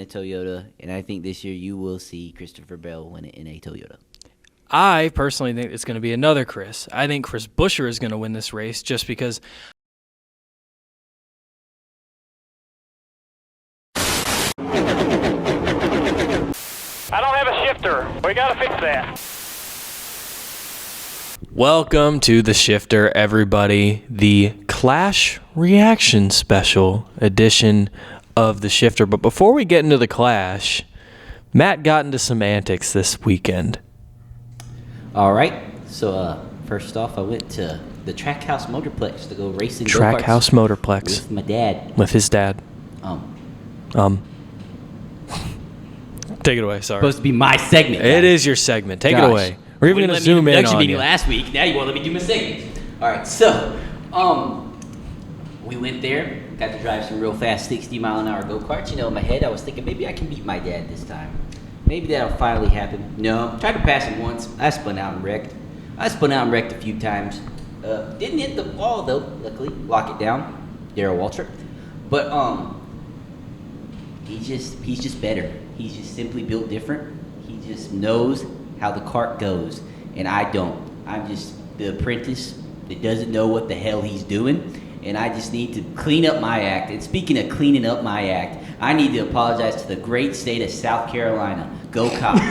a Toyota, and I think this year you will see Christopher Bell win it in a Toyota. I personally think it's going to be another Chris. I think Chris Buescher is going to win this race just because I don't have a shifter. We got to fix that. Welcome to The Shifter, everybody. The Clash Reaction Special edition of The Shifter. But before we get into the Clash, Matt got into some antics this weekend. All right. So, first off, I went to the Trackhouse Motorplex to go racing go-karts Trackhouse Motorplex. with my dad. With his dad. Take it away, sorry. Supposed to be my segment. It guys. is your segment. Take it Gosh. away. We're even going to zoom in on you. last week. Now you won't let me do my segment. All right, so we went there, got to drive some real fast 60-mile-an-hour go-karts. You know, in my head, I was thinking maybe I can beat my dad this time. Maybe that'll finally happen. No, tried to pass him once. I spun out and wrecked. I spun out and wrecked a few times. Didn't hit the wall though. Luckily, lock it down. Darrell Waltrip. But he's just better. He's just simply built different. He just knows how the cart goes, and I don't. I'm just the apprentice that doesn't know what the hell he's doing, and I just need to clean up my act. And speaking of cleaning up my act, I need to apologize to the great state of South Carolina. Go Cox.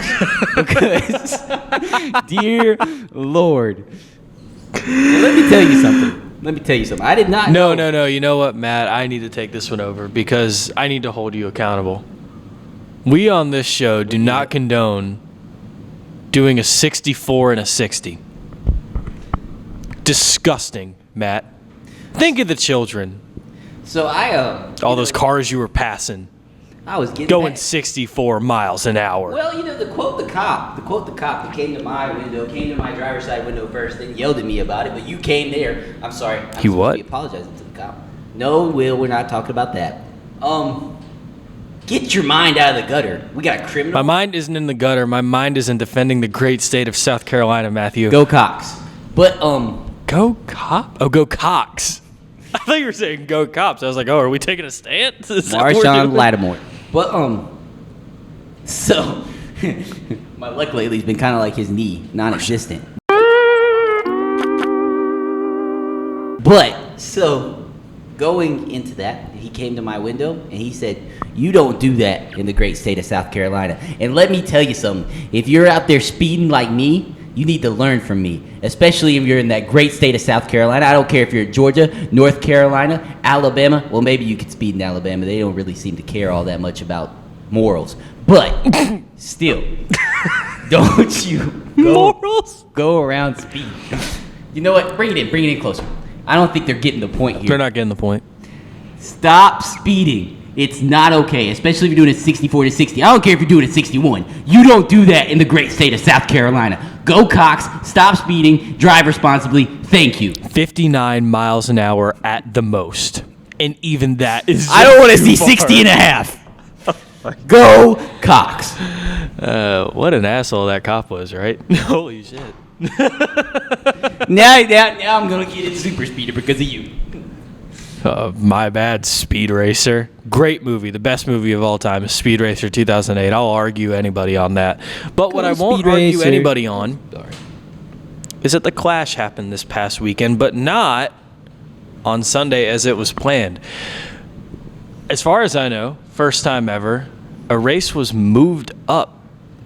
Because, dear Lord. Well, let me tell you something. I did not know. No. You know what, Matt? I need to take this one over because I need to hold you accountable. We on this show do not condone doing a 64 and a 60. Disgusting, Matt. Think of the children. So all those cars you were passing. I was getting going back. 64 miles an hour. Well, you know, the quote the cop that came to my window, came to my driver's side window first, then yelled at me about it, but you came there. I'm sorry. I'm He what? supposed to be apologizing to the cop. No, Will, we're not talking about that. Get your mind out of the gutter. We got a criminal. My mind isn't in the gutter. My mind is in defending the great state of South Carolina, Matthew. Go Cox. But, Go Cop? Oh, go Cox. I thought you were saying go Cops. I was like, oh, are we taking a stance? Is that what we're Marshawn doing? Lattimore. But, so, my luck lately has been kind of like his knee, non-existent. But, so, going into that, he came to my window and he said, you don't do that in the great state of South Carolina. And let me tell you something. If you're out there speeding like me, you need to learn from me, especially if you're in that great state of South Carolina. I don't care if you're in Georgia, North Carolina, Alabama. Well, maybe you could speed in Alabama. They don't really seem to care all that much about morals. But still, don't you go around speeding. You know what? Bring it in closer. I don't think they're getting the point here. They're not getting the point. Stop speeding. It's not okay, especially if you're doing it 64 to 60. I don't care if you're doing it 61. You don't do that in the great state of South Carolina. Go Cox, stop speeding, drive responsibly. Thank you. 59 miles an hour at the most. And even that is I don't want to too see far. 60 and a half. Go Cox. What an asshole that cop was, right? Holy shit. Now I'm going to get in super speeder because of you. My bad, Speed Racer. Great movie. The best movie of all time is Speed Racer 2008. I'll argue anybody on that. But what I won't Speed argue Racer. anybody on is that the Clash happened this past weekend, but not on Sunday as it was planned. As far as I know, first time ever, a race was moved up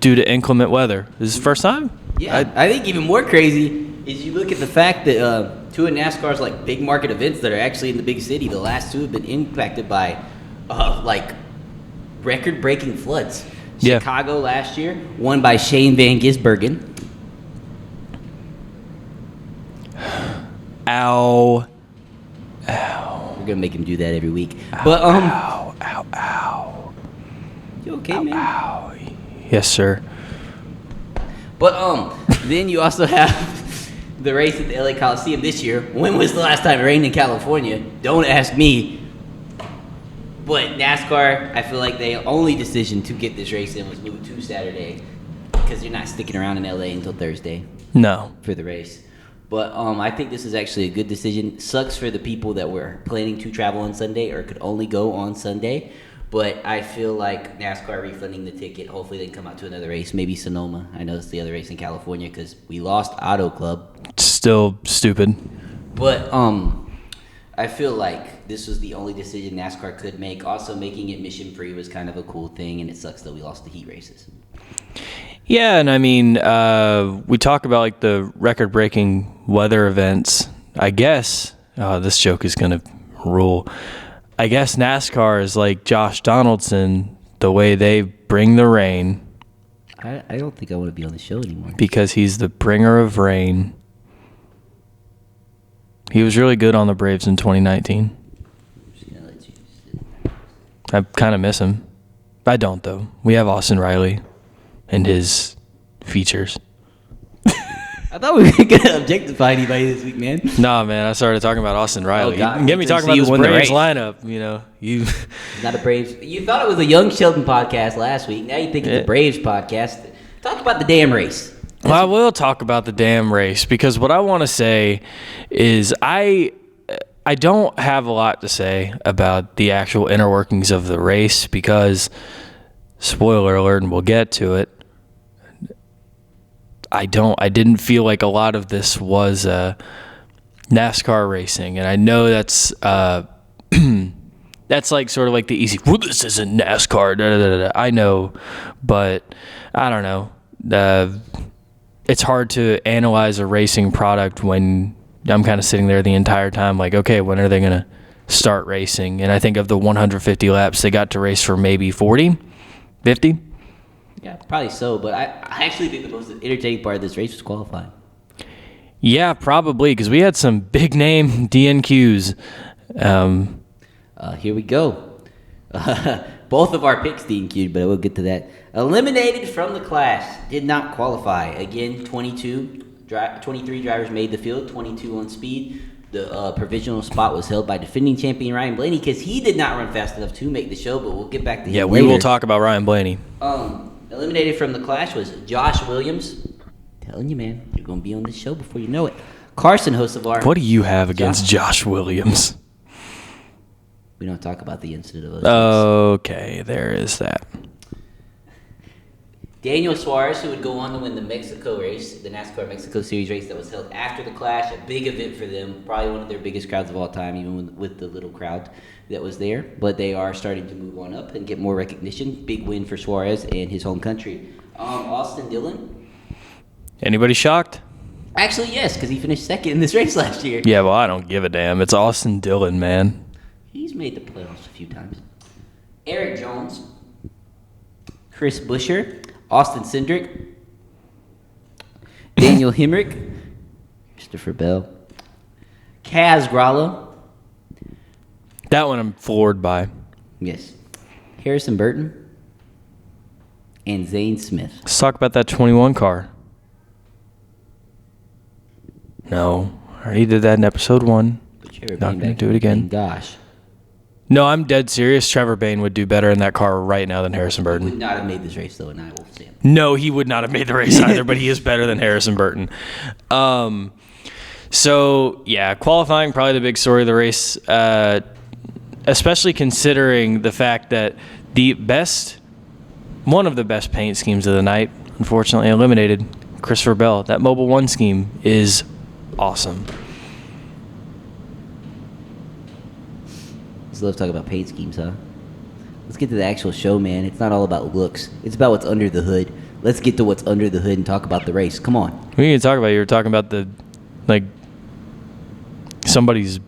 due to inclement weather. This is the first time? Yeah, I think even more crazy is you look at the fact that two of NASCAR's like big market events that are actually in the big city, the last two have been impacted by like record-breaking floods. Yeah. Chicago last year, won by Shane Van Gisbergen. Ow. We're gonna make him do that every week. Ow, But ow. you okay, man? Ow. Yes, sir. But then you also have the race at the LA Coliseum this year. When was the last time it rained in California? Don't ask me. But NASCAR, I feel like the only decision to get this race in was moved to Saturday because you're not sticking around in LA until Thursday No. for the race. But I think this is actually a good decision. Sucks for the people that were planning to travel on Sunday or could only go on Sunday. But I feel like NASCAR refunding the ticket. Hopefully they can come out to another race. Maybe Sonoma. I know it's the other race in California because we lost Auto Club. Still stupid. But I feel like this was the only decision NASCAR could make. Also, making it mission free was kind of a cool thing, and it sucks that we lost the heat races. Yeah, and I mean, we talk about like the record-breaking weather events. I guess this joke is gonna rule. I guess NASCAR is like Josh Donaldson, the way they bring the rain. I don't think I want to be on the show anymore. Because he's the bringer of rain. He was really good on the Braves in 2019. I kind of miss him. I don't, though. We have Austin Riley and his features. I thought we were going to objectify anybody this week, man. Nah, man, I started talking about Austin Riley. God. You get me talking about this Braves lineup, you know. Not a Braves. You thought it was a Young Sheldon podcast last week. Now you think it's a Braves podcast. Talk about the damn race. Well, I will talk about the damn race because what I want to say is I don't have a lot to say about the actual inner workings of the race because, spoiler alert, and we'll get to it, I didn't feel like a lot of this was NASCAR racing, and I know that's that's like sort of like the easy, well, this isn't NASCAR, da, da, da, da. I know, but I don't know. It's hard to analyze a racing product when I'm kind of sitting there the entire time like, okay, when are they going to start racing? And I think of the 150 laps, they got to race for maybe 40, 50. Yeah, probably so. But I actually think the most entertaining part of this race was qualifying. Yeah, probably, because we had some big-name DNQs. Here we go. Both of our picks DNQ'd, but we'll get to that. Eliminated from the class. Did not qualify. Again, 23 drivers made the field, 22 on speed. The provisional spot was held by defending champion Ryan Blaney because he did not run fast enough to make the show, but we'll get back to him later. We will talk about Ryan Blaney. Eliminated from the clash was Josh Williams. Telling you, man, you're going to be on this show before you know it. Carson Hocevar. What do you have against Josh Williams? We don't talk about the incident of those. Okay, there is that. Daniel Suarez, who would go on to win the Mexico race, the NASCAR Mexico Series race that was held after the clash, a big event for them, probably one of their biggest crowds of all time, even with the little crowd that was there. But they are starting to move on up and get more recognition. Big win for Suarez and his home country. Austin Dillon. Anybody shocked? Actually, yes, because he finished second in this race last year. Yeah, well, I don't give a damn. It's Austin Dillon, man. He's made the playoffs a few times. Eric Jones. Chris Buescher. Austin Cindric, Daniel Hemrick, Christopher Bell, Kaz Gralla. That one I'm floored by. Yes. Harrison Burton and Zane Smith. Let's talk about that 21 car. No, I already did that in episode 1. Not going to do it again. Gosh. No, I'm dead serious. Trevor Bayne would do better in that car right now than Harrison He Burton. would not have made this race, though, and I will stand. No, he would not have made the race either, but he is better than Harrison Burton. So, yeah, qualifying, probably the big story of the race, especially considering the fact that one of the best paint schemes of the night, unfortunately eliminated, Christopher Bell. That Mobil 1 scheme is awesome. Just love talking about paint schemes, huh? Let's get to the actual show, man. It's not all about looks. It's about what's under the hood. Let's get to what's under the hood and talk about the race. Come on. We need to talk about, you were talking about somebody's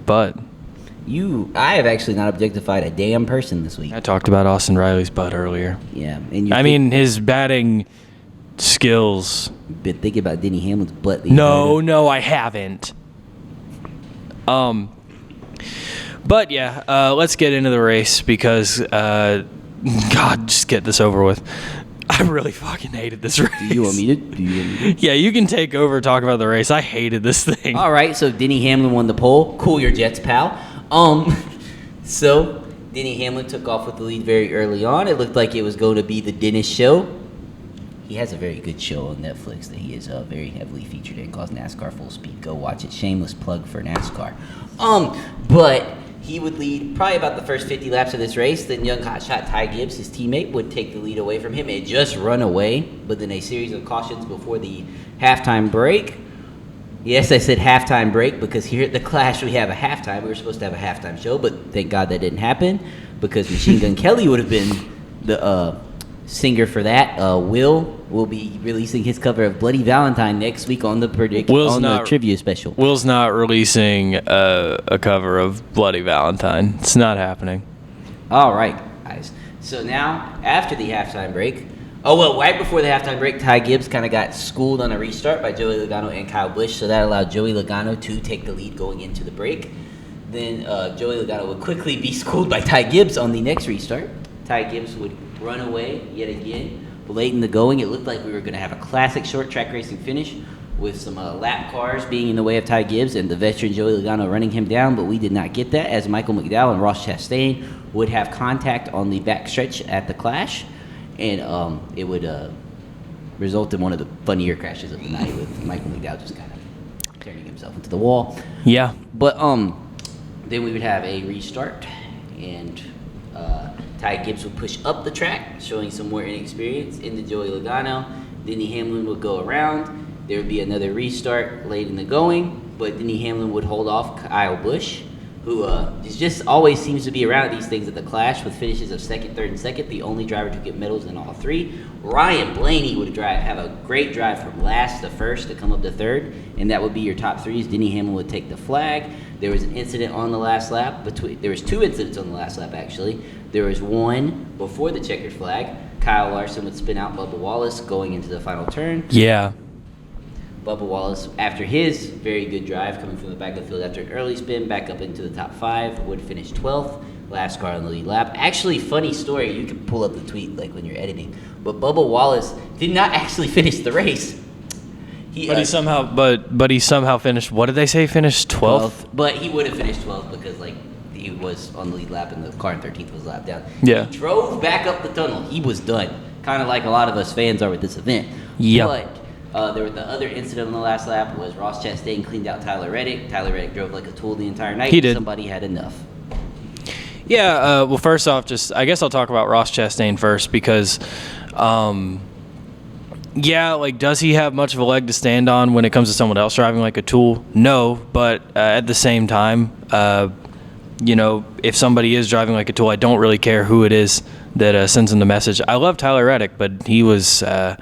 butt. I have actually not objectified a damn person this week. I talked about Austin Riley's butt earlier. Yeah. And his batting skills. You've been thinking about Denny Hamlin's butt. No, I haven't. But yeah, let's get into the race because, God, just get this over with. I really fucking hated this race. Do you want me to? Yeah, you can take over and talk about the race. I hated this thing. All right, so Denny Hamlin won the pole. Cool your jets, pal. So Denny Hamlin took off with the lead very early on. It looked like it was going to be the Dennis show. He has a very good show on Netflix that he is very heavily featured in, called NASCAR Full Speed. Go watch it. Shameless plug for NASCAR. But he would lead probably about the first 50 laps of this race. Then young hotshot Ty Gibbs, his teammate, would take the lead away from him and just run away. But then a series of cautions before the halftime break. Yes, I said halftime break because here at the Clash we have a halftime. We were supposed to have a halftime show, but thank God that didn't happen because Machine Gun Kelly would have been the singer for that. Will be releasing his cover of Bloody Valentine next week on the the trivia special. Will's not releasing a cover of Bloody Valentine. It's not happening. All right, guys. So now, after the halftime break, right before the halftime break, Ty Gibbs kind of got schooled on a restart by Joey Logano and Kyle Busch, so that allowed Joey Logano to take the lead going into the break. Then Joey Logano would quickly be schooled by Ty Gibbs on the next restart. Ty Gibbs would run away yet again. Late in the going, it looked like we were going to have a classic short track racing finish with some lap cars being in the way of Ty Gibbs and the veteran Joey Logano running him down, but we did not get that as Michael McDowell and Ross Chastain would have contact on the backstretch at the Clash, and it would result in one of the funnier crashes of the night with Michael McDowell just kind of turning himself into the wall. Yeah. But then we would have a restart, and Ty Gibbs would push up the track, showing some more inexperience into Joey Logano. Denny Hamlin would go around. There would be another restart late in the going, but Denny Hamlin would hold off Kyle Busch, who just always seems to be around at these things at the Clash with finishes of second, third, and second, the only driver to get medals in all three. Ryan Blaney would have a great drive from last to first to come up to third, and that would be your top threes. Denny Hamlin would take the flag. There was an incident on the last lap. There was two incidents on the last lap, actually. There was one before the checkered flag. Kyle Larson would spin out Bubba Wallace going into the final turn. Yeah. Bubba Wallace, after his very good drive coming from the back of the field after an early spin, back up into the top five, would finish 12th, last car on the lead lap. Actually, funny story, you can pull up the tweet like when you're editing, but Bubba Wallace did not actually finish the race. He somehow finished, what did they say, finished 12th? But he would have finished 12th because he was on the lead lap and the car in 13th was lapped down. Yeah. He drove back up the tunnel. He was done, kind of like a lot of us fans are with this event. Yeah. But there was the other incident on the last lap was Ross Chastain cleaned out Tyler Reddick. Tyler Reddick drove like a tool the entire night. He did. Somebody had enough. Yeah, well, first off, I guess I'll talk about Ross Chastain first because, does he have much of a leg to stand on when it comes to someone else driving like a tool? No, but at the same time, if somebody is driving like a tool, I don't really care who it is that sends him the message. I love Tyler Reddick, but he was a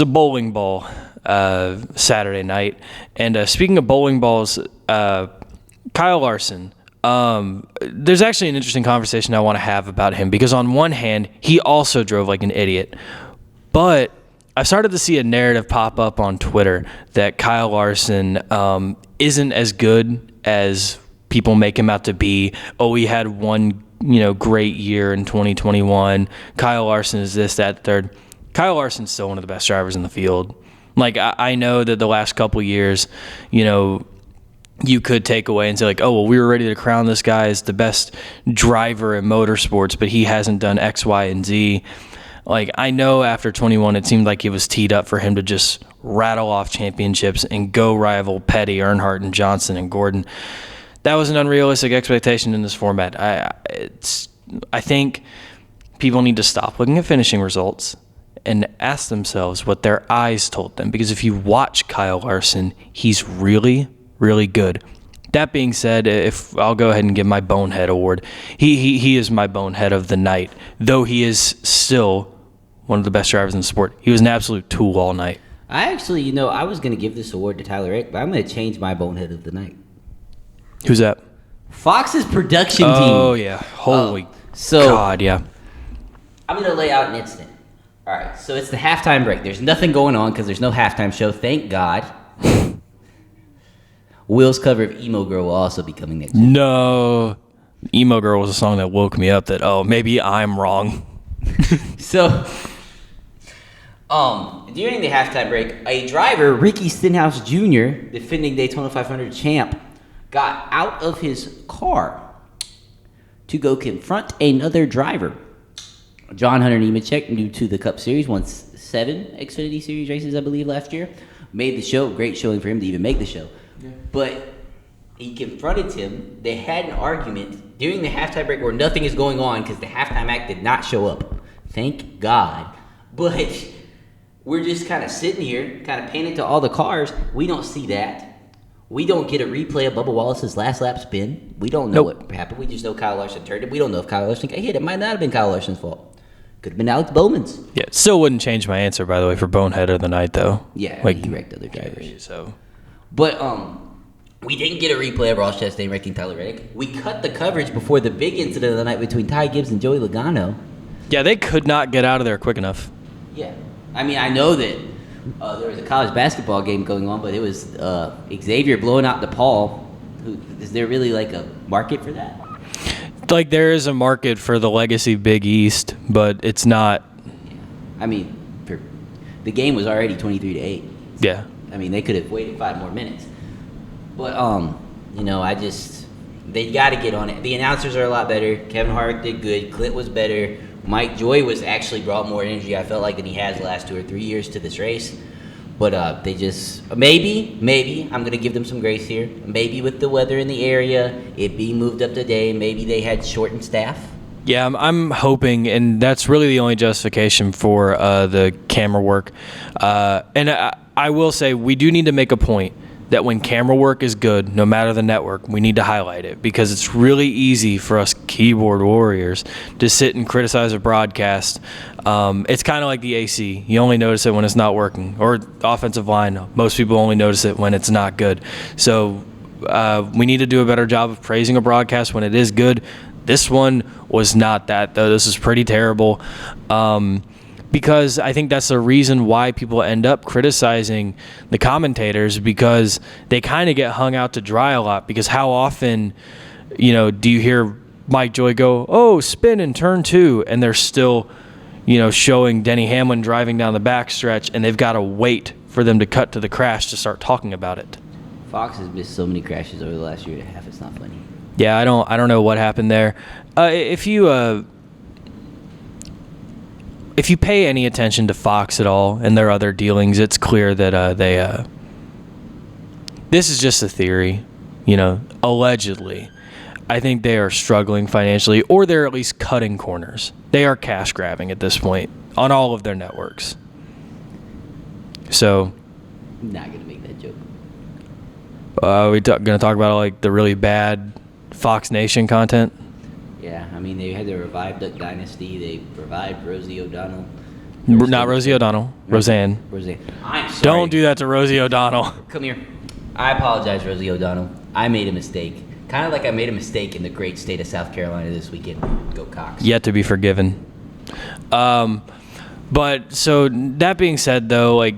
bowling ball Saturday night. And speaking of bowling balls, Kyle Larson. There's actually an interesting conversation I want to have about him because on one hand, he also drove like an idiot. But I've started to see a narrative pop up on Twitter that Kyle Larson isn't as good as people make him out to be. Oh, he had one, great year in 2021. Kyle Larson is this, that, third. Kyle Larson's still one of the best drivers in the field. Like, I know that the last couple years, you could take away and say, we were ready to crown this guy as the best driver in motorsports, but he hasn't done X, Y, and Z. Like, I know after 21, it seemed like it was teed up for him to just rattle off championships and go rival Petty, Earnhardt, and Johnson and Gordon. That was an unrealistic expectation in this format. I think people need to stop looking at finishing results and ask themselves what their eyes told them. Because if you watch Kyle Larson, he's really, really good. That being said, if I'll go ahead and give my Bonehead Award, he is my Bonehead of the night, though he is still one of the best drivers in the sport. He was an absolute tool all night. I actually, I was going to give this award to Tyler Reddick, but I'm going to change my Bonehead of the night. Who's that? Fox's production team. Oh, yeah. Holy God, yeah. I'm going to lay out an incident. All right, so it's the halftime break. There's nothing going on because there's no halftime show, thank God. Will's cover of Emo Girl will also be coming next week. No. Emo Girl was a song that woke me up that, maybe I'm wrong. So, during the halftime break, a driver, Ricky Stenhouse Jr., defending Daytona 500 champ, got out of his car to go confront another driver. John Hunter Nemechek, new to the Cup Series, won 7 Xfinity Series races, I believe, last year. Made the show. Great showing for him to even make the show. Yeah. But He confronted him. They had an argument during the halftime break where nothing is going on because the halftime act did not show up. Thank God. But we're just kind of sitting here, kind of painted to all the cars. We don't see that. We don't get a replay of Bubba Wallace's last lap spin. We don't know what happened. We just know Kyle Larson turned it. We don't know if Kyle Larson got hit. It might not have been Kyle Larson's fault. Could have been Alex Bowman's. Yeah, it still wouldn't change my answer, by the way, for Bonehead of the night, though. Yeah, like he wrecked other drivers. So, but we didn't get a replay of Ross Chastain wrecking Tyler Reddick. We cut the coverage before the big incident of the night between Ty Gibbs and Joey Logano. yeah, they could not get out of there quick enough. Yeah, I mean, I know that there was a college basketball game going on, but it was Xavier blowing out DePaul. Is there really like a market for that? Like, there is a market for the legacy Big East, but it's not. I mean, the game was already 23-8. Yeah. I mean, they could have waited 5 more minutes. But they got to get on it. The announcers are a lot better. Kevin Harvick did good. Clint was better. Mike Joy was actually brought more energy, I felt like, than he has the last 2 or 3 years to this race. But they just, maybe, I'm going to give them some grace here. Maybe with the weather in the area, it being moved up today, maybe they had shortened staff. Yeah, I'm hoping, and that's really the only justification for the camera work. And I will say, we do need to make a point that when camera work is good, no matter the network, we need to highlight it, because it's really easy for us keyboard warriors to sit and criticize a broadcast. It's kind of like the AC. You only notice it when it's not working. Or offensive line, most people only notice it when it's not good. So we need to do a better job of praising a broadcast when it is good. This one was not that, though. This is pretty terrible. Because I think that's the reason why people end up criticizing the commentators, because they kind of get hung out to dry a lot. Because how often, do you hear Mike Joy go, "Oh, spin in turn 2," and they're still, showing Denny Hamlin driving down the backstretch, and they've got to wait for them to cut to the crash to start talking about it. Fox has missed so many crashes over the last year and a half. It's not funny. Yeah, I don't know what happened there. If you pay any attention to Fox at all and their other dealings, it's clear that this is just a theory, allegedly. I think they are struggling financially, or they're at least cutting corners. They are cash grabbing at this point on all of their networks. So, I'm not going to make that joke. We're going to talk about like the really bad Fox Nation content. Yeah, I mean, they had the revived Duck Dynasty. They revived Rosie O'Donnell. Not Rosie O'Donnell. Roseanne. I'm sorry. Don't do that to Rosie O'Donnell. Come here. I apologize, Rosie O'Donnell. I made a mistake. Kind of like I made a mistake in the great state of South Carolina this weekend. Go Cox. Yet to be forgiven. But so that being said, though, like,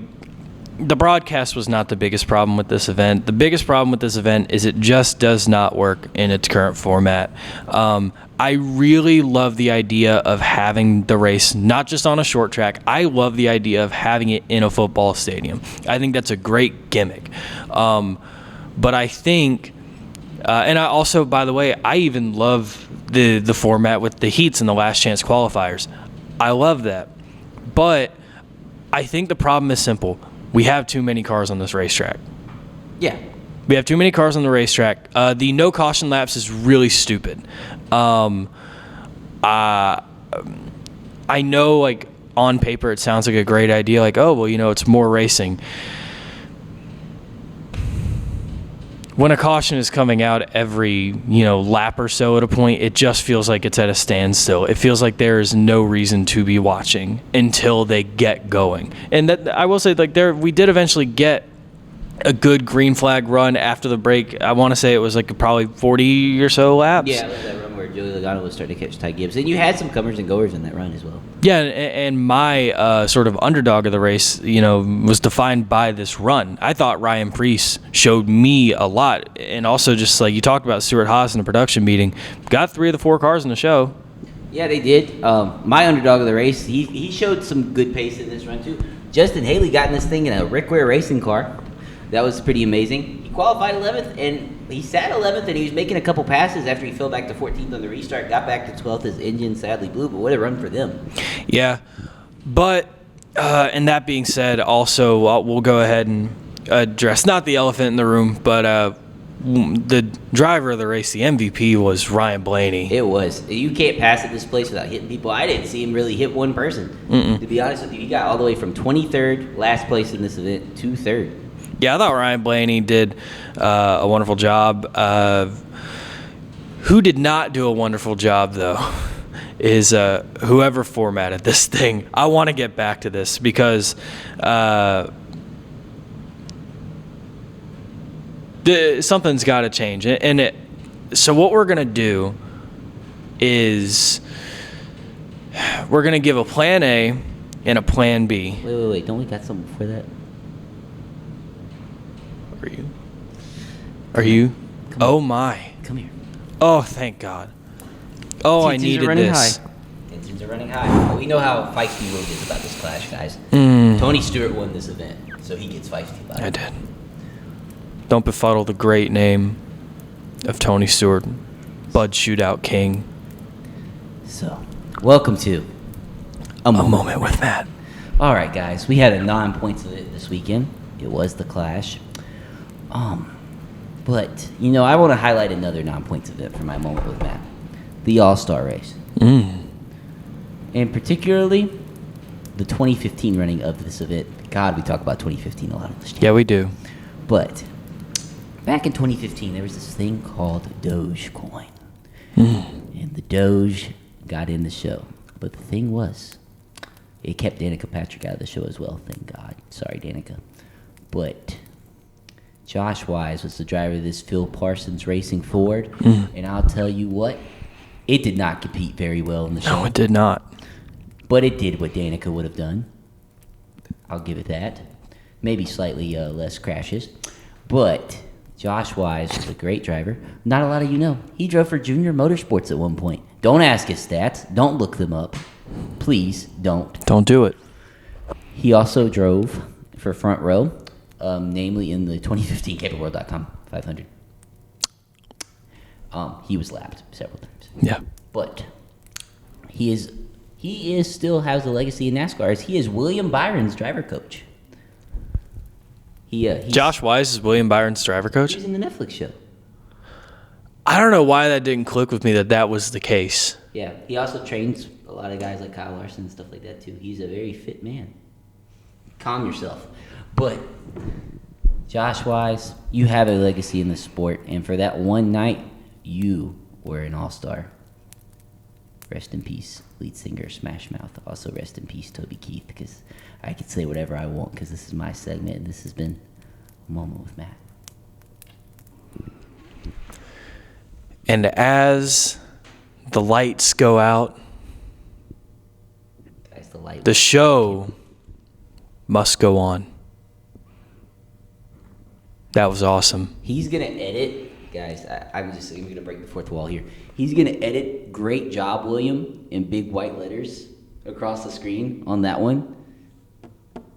the broadcast was not the biggest problem with this event. The biggest problem with this event is it just does not work in its current format. I really love the idea of having the race not just on a short track. I love the idea of having it in a football stadium. I think that's a great gimmick. But I think, and I also, by the way, I even love the format with the heats and the last chance qualifiers. I love that. But I think the problem is simple. We have too many cars on this racetrack. Yeah. We have too many cars on the racetrack. The no caution laps is really stupid. I know, like, on paper it sounds like a great idea. Like, oh, well, it's more racing. When a caution is coming out every, lap or so at a point, it just feels like it's at a standstill. It feels like there is no reason to be watching until they get going. And that, I will say, like, we did eventually get a good green flag run after the break. I want to say it was like probably 40 or so laps. Yeah, that run where Joey Logano was starting to catch Ty Gibbs. And you had some comers and goers in that run as well. Yeah, and my sort of underdog of the race, was defined by this run. I thought Ryan Preece showed me a lot. And also, just like you talked about Stuart Haas in the production meeting, got 3 of the 4 cars in the show. Yeah, they did. My underdog of the race, he showed some good pace in this run too. Justin Haley got in this thing in a Rick Ware racing car. That was pretty amazing. He qualified 11th, and he sat 11th, and he was making a couple passes after he fell back to 14th on the restart, got back to 12th. His engine sadly blew, but what a run for them. Yeah, but, and that being said, also, we'll go ahead and address, not the elephant in the room, but the driver of the race, the MVP, was Ryan Blaney. It was. You can't pass at this place without hitting people. I didn't see him really hit one person. To be honest with you, he got all the way from 23rd, last place in this event, to 3rd. Yeah, I thought Ryan Blaney did a wonderful job. Who did not do a wonderful job, though, is whoever formatted this thing. I want to get back to this because something's got to change. So what we're going to do is we're going to give a plan A and a plan B. Wait. Don't we got something before that? Are you? Come Oh, on. my. Come here. Oh, thank God. Oh, I Tensions are needed running this. high. Tensions are running high. We know how feisty Will gets about this clash, guys. Tony Stewart won this event, so he gets feisty about it. I did. Don't befuddle the great name of Tony Stewart, Bud Shootout King. So, welcome to A Moment with Matt. All right, guys. We had a 9 points of it this weekend. It was the clash. But, I want to highlight another 9 points event for my moment with Matt. The All-Star race. And particularly, the 2015 running of this event. God, we talk about 2015 a lot on this channel. Yeah, we do. But, back in 2015, there was this thing called Dogecoin. And the Doge got in the show. But the thing was, it kept Danica Patrick out of the show as well, thank God. Sorry, Danica. But Josh Wise was the driver of this Phil Parsons Racing Ford. And I'll tell you what, it did not compete very well in the show. No, it did not. But it did what Danica would have done. I'll give it that. Maybe slightly less crashes. But Josh Wise was a great driver. Not a lot of you know. He drove for Junior Motorsports at one point. Don't ask his stats. Don't look them up. Please don't. Don't do it. He also drove for Front Row, namely in the 2015 CampingWorld.com 500. He was lapped several times. Yeah. But he is still has a legacy in NASCAR. As he is William Byron's driver coach. He's Josh Wise is William Byron's driver coach? in the Netflix show. I don't know why that didn't click with me that was the case. Yeah, he also trains a lot of guys like Kyle Larson and stuff like that too. He's a very fit man. Calm yourself. But Josh Wise, you have a legacy in the sport, and for that one night, you were an all-star. Rest in peace, lead singer Smash Mouth. Also rest in peace, Toby Keith, because I can say whatever I want because this is my segment, and this has been A Moment with Matt. And as the lights go out, Guys, the light. the show must go on. That was awesome. He's gonna edit, guys. I'm gonna break the fourth wall here. He's gonna edit. Great job, William, in big white letters across the screen on that one,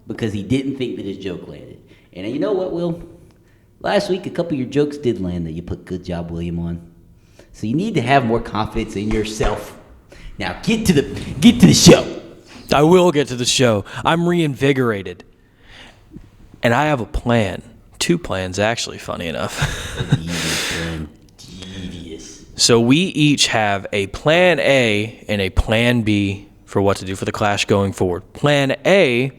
because he didn't think that his joke landed. And you know what, Will? Last week, a couple of your jokes did land that you put "good job, William" on. So you need to have more confidence in yourself. Now get to the show. I will get to the show. I'm reinvigorated. And I have a plan. 2 plans, actually, funny enough. Devious. So we each have a plan A and a plan B for what to do for the Clash going forward. Plan A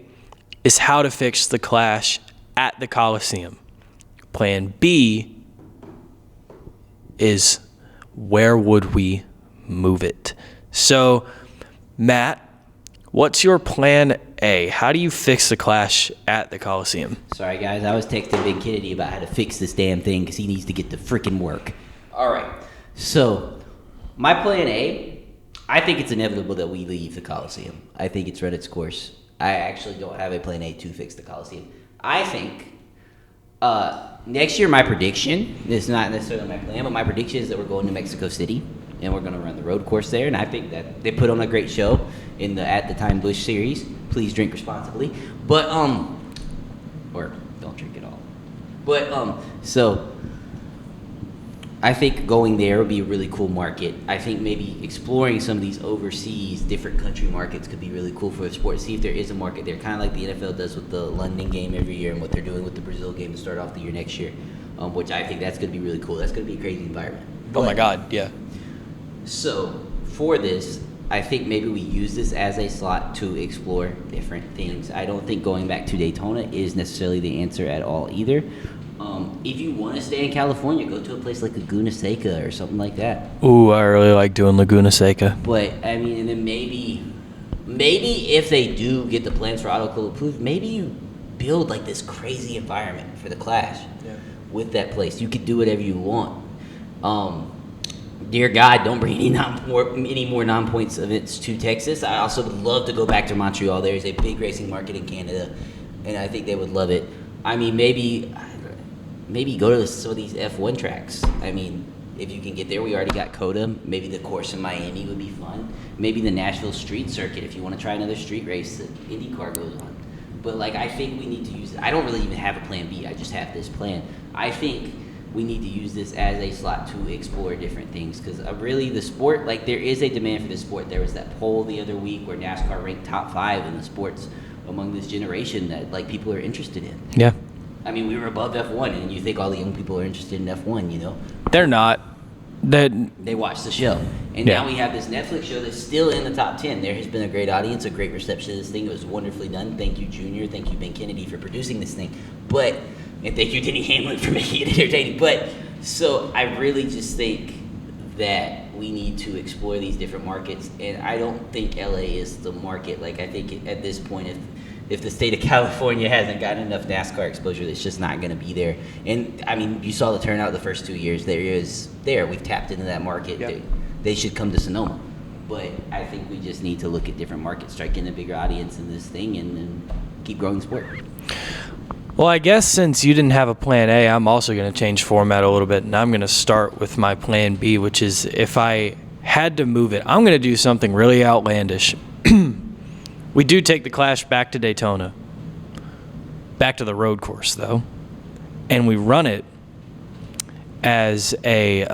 is how to fix the Clash at the Coliseum. Plan B is where would we move it? So, Matt, what's your plan A? How do you fix the Clash at the Coliseum? Sorry, guys. I was texting Big Kennedy about how to fix this damn thing because he needs to get to freaking work. All right. So, my plan A, I think it's inevitable that we leave the Coliseum. I think it's run its course. I actually don't have a plan A to fix the Coliseum. I think next year, my prediction, this is not necessarily my plan, but my prediction is that we're going to Mexico City and we're going to run the road course there. And I think that they put on a great show in the At the Time Busch series. Please drink responsibly. But, or don't drink at all. But, so I think going there would be a really cool market. I think maybe exploring some of these overseas different country markets could be really cool for the sport. See if there is a market there, kind of like the NFL does with the London game every year and what they're doing with the Brazil game to start off the year next year. which I think that's going to be really cool. That's going to be a crazy environment. Oh my But- God, yeah. So for this, I think maybe we use this as a slot to explore different things. I don't think going back to Daytona is necessarily the answer at all either. If you want to stay in California, go to a place like Laguna Seca or something like that. Ooh, I really like doing Laguna Seca. But I mean, and then maybe if they do get the plans for Auto Club approved, maybe you build like this crazy environment for the Clash with that place. You could do whatever you want. Dear God, don't bring any more non-points events to Texas. I also would love to go back to Montreal. There is a big racing market in Canada, and I think they would love it. I mean, maybe go to some of these F1 tracks. I mean, if you can get there, we already got COTA. Maybe the course in Miami would be fun. Maybe the Nashville street circuit if you want to try another street race that IndyCar goes on. But like, I think we need to use it. I don't really even have a plan B. I just have this plan. I think we need to use this as a slot to explore different things because really the sport, like there is a demand for this sport. There was that poll the other week where NASCAR ranked top 5 in the sports among this generation that like people are interested in. Yeah. I mean, we were above F1, and you think all the young people are interested in F1, you know? They're not. They watch the show. And Yeah. now we have this Netflix show that's still in the top 10. There has been a great audience, a great reception to this thing. It was wonderfully done. Thank you, Junior. Thank you, Ben Kennedy, for producing this thing. And thank you, Denny Hamlin, for making it entertaining. But, so I really just think that we need to explore these different markets. And I don't think LA is the market. Like, I think at this point, if the state of California hasn't gotten enough NASCAR exposure, it's just not going to be there. And I mean, you saw the turnout the first 2 years. We've tapped into that market. Yep. They should come to Sonoma. But I think we just need to look at different markets, strike in a bigger audience in this thing, and keep growing the sport. Well, I guess since you didn't have a plan A, I'm also going to change format a little bit, and I'm going to start with my plan B, which is if I had to move it, I'm going to do something really outlandish. We do take the Clash back to Daytona, back to the road course, though, and we run it as a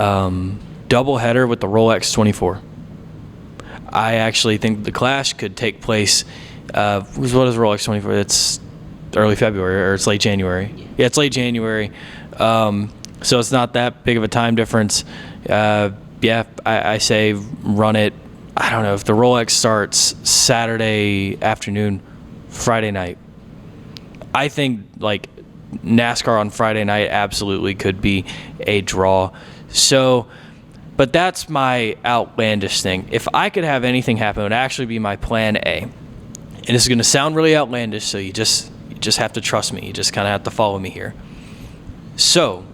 doubleheader with the Rolex 24. I actually think the Clash could take place. What is Rolex 24? It's early February, or it's late January. Yeah, it's late January. So it's not that big of a time difference. I say run it. I don't know if the Rolex starts Saturday afternoon, Friday night. I think like NASCAR on Friday night absolutely could be a draw. So, but that's my outlandish thing. If I could have anything happen, it would actually be my plan A. And this is going to sound really outlandish, so you just have to trust me. You just kind of have to follow me here. So,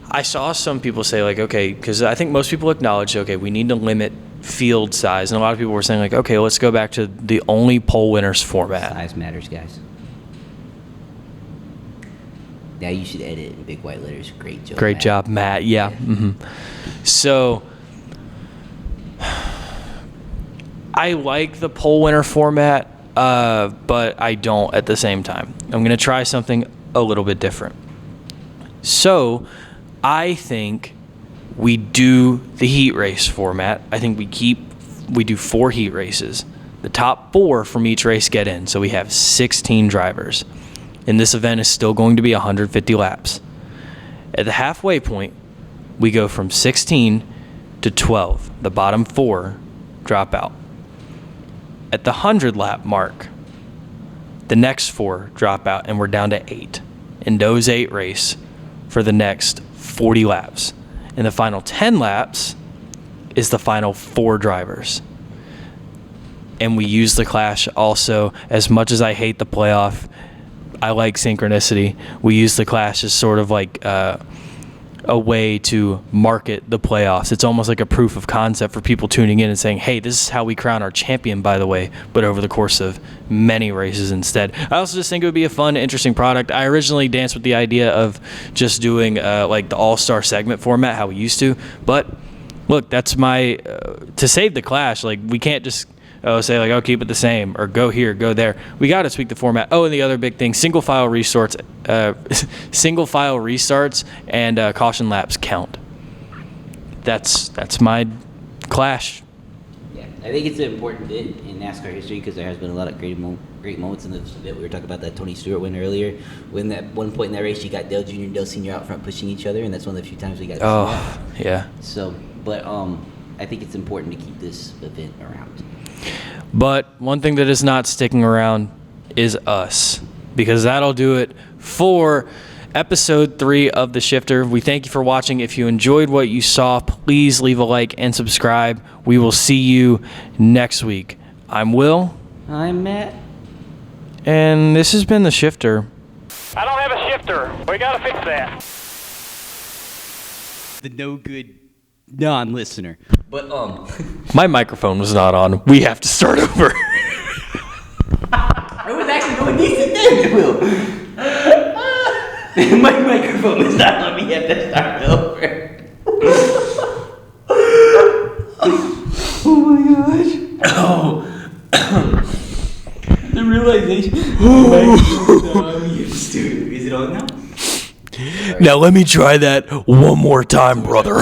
I saw some people say, like, okay, because I think most people acknowledge, okay, we need to limit field size. And a lot of people were saying, like, okay, let's go back to the only pole winners format. Size matters, guys. Now you should edit in big white letters. Great job. Great Matt. job, Matt. Yeah. Mm-hmm. So, I like the pole winner format, but I don't at the same time. I'm going to try something a little bit different. So, I think we do the heat race format. I think we do 4 heat races. The top 4 from each race get in. So we have 16 drivers. And this event is still going to be 150 laps. At the halfway point, we go from 16 to 12. The bottom 4 drop out. At the 100 lap mark, the next 4 drop out and we're down to 8. And those 8 race for the next 40 laps. And the final 10 laps is the final 4 drivers. And we use the Clash also. As much as I hate the playoff, I like synchronicity. We use the Clash as sort of like a way to market the playoffs. It's almost like a proof of concept for people tuning in and saying, hey, this is how we crown our champion, by the way, but over the course of many races instead. I also just think it would be a fun, interesting product. I originally danced with the idea of just doing like the all-star segment format, how we used to, but look, that's my, to save the Clash, like we can't just say like, oh, keep it the same, or go here, go there. We got to tweak the format. Oh, and the other big thing, single file restarts and caution laps count. That's my Clash. Yeah, I think it's an important bit in NASCAR history because there has been a lot of great moments in this bit. We were talking about that Tony Stewart win earlier. When at one point in that race, you got Dale Jr. and Dale Sr. out front pushing each other, and that's one of the few times we got to see that. Oh, yeah. So, but I think it's important to keep this event around. But one thing that is not sticking around is us, because that'll do it for episode 3 of The Shifter. We thank you for watching. If you enjoyed what you saw, please leave a like and subscribe. We will see you next week. I'm Will. I'm Matt. And this has been The Shifter. I don't have a shifter. We gotta fix that. The no good non-listener. But My microphone was not on. We have to start over. I was actually going decent then, Will. My microphone is not on me. Have to start over. Oh my gosh. Oh. The realization. Is it on now? Now let me try that one more time, brother.